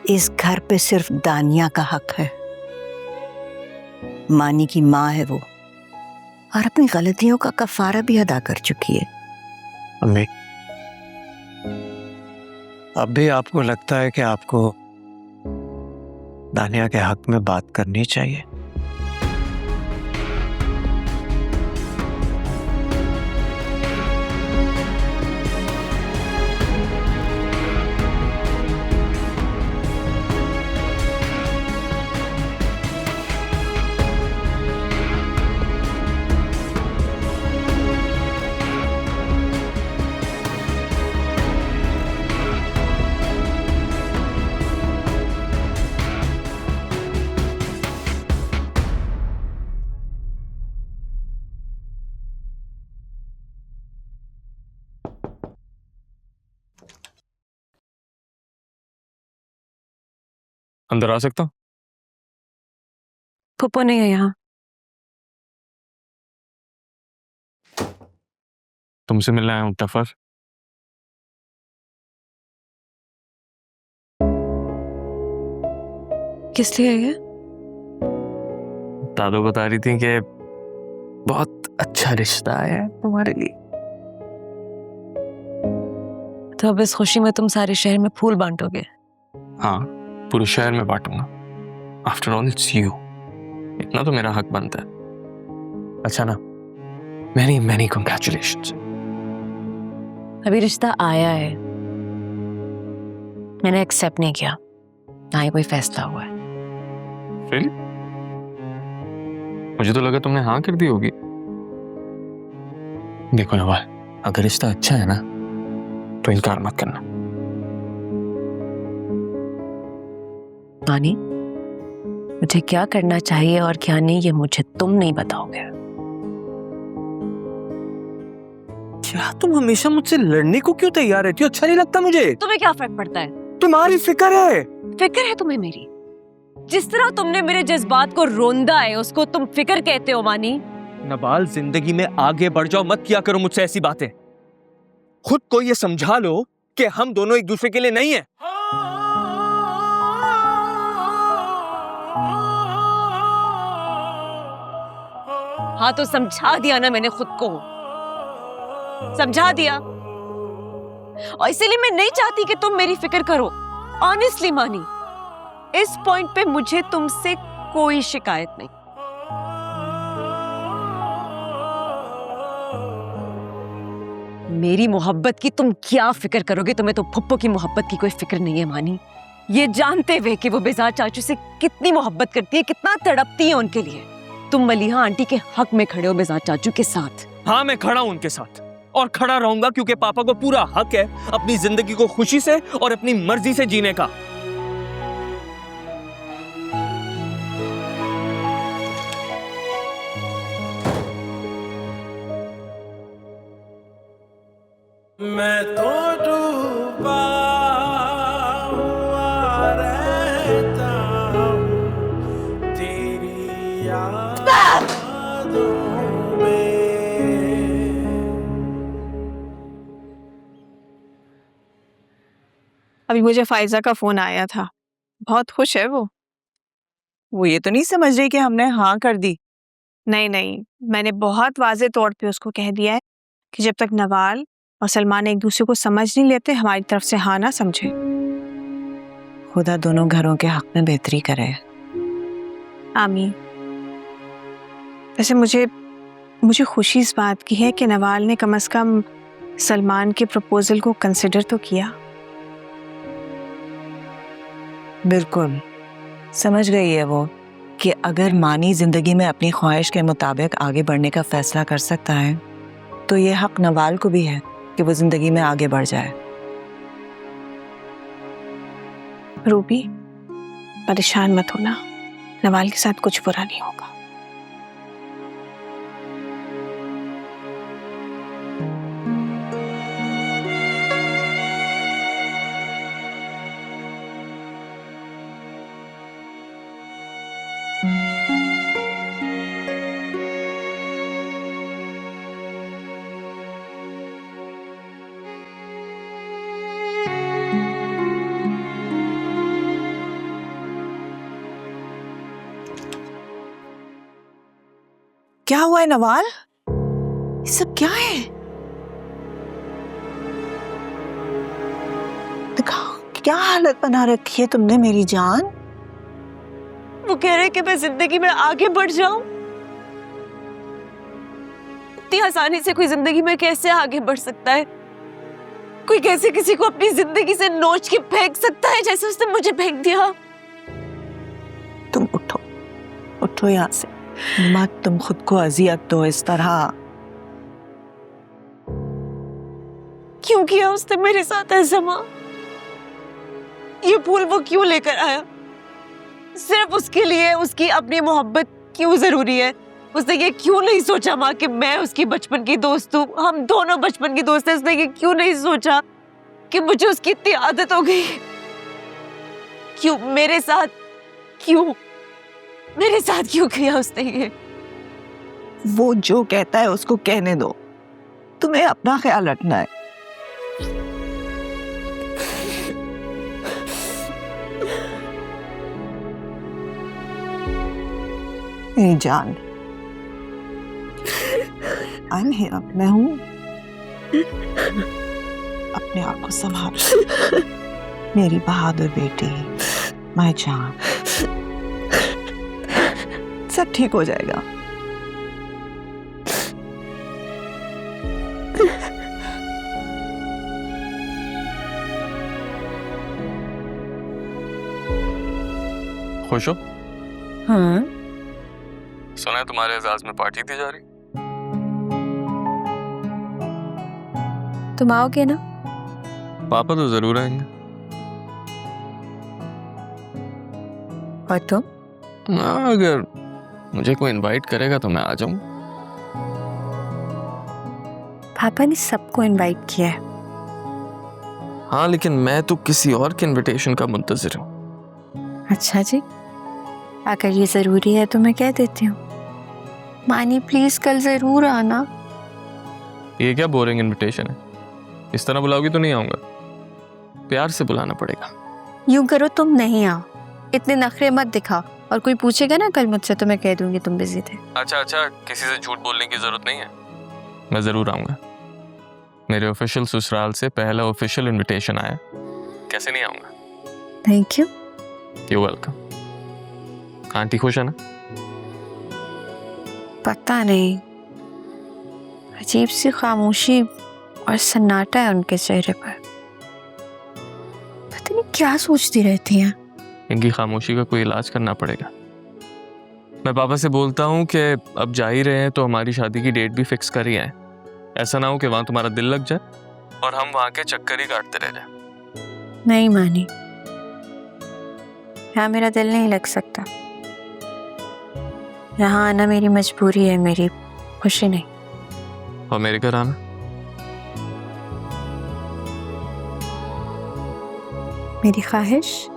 इस घर पे सिर्फ दानिया का हक है। मानी की माँ है वो, और अपनी गलतियों का कफारा भी अदा कर चुकी है। अम्मी, अब भी आपको लगता है कि आपको दानिया के हक में बात करनी चाहिए? अंदर आ सकता हूँ? फुप्पो नहीं है यहाँ। तुमसे मिलने आया हूँ टफर। किस लिए है? दादू बता रही थी कि बहुत अच्छा रिश्ता है तुम्हारे लिए। तो अब इस खुशी में तुम सारे शहर में फूल बांटोगे? हाँ, पूरे शहर में बांटूंगा। आफ्टर ऑल इट्स यू, इतना तो मेरा हक बनता है। अच्छा ना, मैनी मैनी कांग्रेचुलेशंस। अभी रिश्ता आया है, मैंने एक्सेप्ट नहीं किया, ना ही कोई फैसला हुआ है। Really? मुझे तो लगा तुमने हाँ कर दी होगी। देखो नवाल, अगर रिश्ता अच्छा है ना तो इनकार मत करना। नानी, मुझे क्या करना चाहिए और क्या नहीं ये मुझे तुम नहीं बताओगे। क्या तुम हमेशा मुझसे लड़ने को क्यों तैयार रहती हो? अच्छा नहीं लगता मुझे। तुम्हें क्या फर्क पड़ता है? तुम्हारी फिक्र है। फिक्र है तुम्हें मेरी? जिस तरह तुमने मेरे जज्बात को रोंदा है उसको तुम फिक्र कहते हो मानी? नवाल, जिंदगी में आगे बढ़ जाओ, मत किया करो मुझसे ऐसी बातें। खुद को ये समझा लो कि हम दोनों एक दूसरे के लिए नहीं है। हाँ तो समझा दिया ना मैंने खुद को, समझा दिया। और इसीलिए मैं नहीं चाहती कि तुम मेरी फिक्र करो। ऑनेस्टली मानी, इस पॉइंट पे मुझे तुमसे कोई शिकायत नहीं। मेरी मोहब्बत की तुम क्या फिक्र करोगे? तुम्हें तो फुप्पो की मोहब्बत की कोई फिक्र नहीं है मानी। ये जानते हुए कि वो बेजार चाचू से कितनी मोहब्बत करती है, कितना तड़पती है उनके लिए, तुम मलिहा आंटी के हक में खड़े हो बेजार चाचू के साथ। हाँ, मैं खड़ा हूं उनके साथ और खड़ा रहूंगा, क्योंकि पापा को पूरा हक है अपनी जिंदगी को खुशी से और अपनी मर्जी से जीने का। मैं तो डूबा हुआ रहता हूँ तेरी यादों में। अभी मुझे फाइजा का फोन आया था, बहुत खुश है वो ये तो नहीं समझ रही कि हमने हाँ कर दी। नहीं, मैंने बहुत वाज़े तौर पे उसको कह दिया है कि जब तक नवाल और सलमान एक दूसरे को समझ नहीं लेते हमारी तरफ से हाँ ना समझे। खुदा दोनों घरों के हक में बेहतरी करे। आमीन। वैसे मुझे खुशी इस बात की है कि नवाल ने कम से कम सलमान के प्रपोजल को कंसिडर तो किया। बिल्कुल समझ गई है वो कि अगर मानी जिंदगी में अपनी ख्वाहिश के मुताबिक आगे बढ़ने का फैसला कर सकता है तो ये हक नवाल को भी है कि वो जिंदगी में आगे बढ़ जाए। रूबी, परेशान मत होना, नवाल के साथ कुछ बुरा नहीं होगा। क्या हुआ है नवाल? ये सब क्या है? दिखाओ, क्या हालत बना रखी है तुमने मेरी जान? वो कह रहे कि मैं जिंदगी में आगे बढ़ जाऊं। इतनी आसानी से कोई जिंदगी में कैसे आगे बढ़ सकता है? कोई कैसे किसी को अपनी जिंदगी से नोच के फेंक सकता है जैसे उसने मुझे फेंक दिया? तुम उठो, उठो यहाँ से। मत तुम खुद को अजियत दो इस तरह। क्यों किया उसने मेरे साथ ऐसा माँ? ये फूल वो क्यों लेकर आया? सिर्फ उसके लिए उसकी अपनी मोहब्बत क्यों जरूरी है? उसने ये क्यों नहीं सोचा माँ कि मैं उसकी बचपन की दोस्त हूँ, हम दोनों बचपन की दोस्त हैं? उसने ये क्यों नहीं सोचा कि मुझे उसकी इतनी आदत हो गई? क्यों मेरे साथ, क्यों मेरे साथ क्यों किया उसने ये? वो जो कहता है उसको कहने दो, तुम्हें अपना ख्याल रखना है। मेरी जान, आई एम हियर, मैं हूं। अपने आप को संभालो मेरी बहादुर बेटी, माय जान। सब ठीक हो जाएगा। खुश हो? हाँ, सुना है तुम्हारे एजाज में पार्टी दी जा रही। तुम आओगे ना? पापा तो जरूर आएंगे। और तुम? हाँ, अगर मुझे कोई इनवाइट करेगा तो मैं आ जाऊं। पापा ने सबको इनवाइट किया है। हाँ, लेकिन मैं तो किसी और के इनविटेशन का मुंतजिर हूँ। अच्छा जी, अगर ये जरूरी है तो मैं कह देती हूँ। मानी प्लीज कल जरूर आना। ये क्या बोरिंग इनविटेशन है? इस तरह बुलाओगी तो नहीं आऊंगा। प्यार से बुलाना पड़ेगा। यूं करो, तुम नहीं आओ, इतने नखरे मत दिखाओ, और कोई पूछेगा ना कल मुझसे तो मैं कह दूंगी तुम बिजी थे। अच्छा, किसी से झूठ बोलने की जरूरत नहीं है। मैं जरूर आऊंगा। मेरे ऑफिशियल ससुराल से पहला ऑफिशियल इनविटेशन आया, कैसे नहीं आऊंगा। Thank you. You welcome. Aunty खुश है ना? पता नहीं, अजीब सी खामोशी और सन्नाटा है उनके चेहरे पर। पता नहीं क्या सोचती रहती हैं। इनकी खामोशी का कोई इलाज करना पड़ेगा। मैं पापा से बोलता हूँ कि अब जा ही रहे हैं तो हमारी शादी की डेट भी फिक्स कर ही आए। ऐसा ना हो कि वहां तुम्हारा दिल लग जाए और हम वहां के चक्कर ही काटते रह जाए। नहीं मानी, यहाँ मेरा दिल नहीं लग सकता। यहाँ आना मेरी मजबूरी है, मेरी खुशी नहीं। और मेरे घर आना? मेरी ख्वाहिश।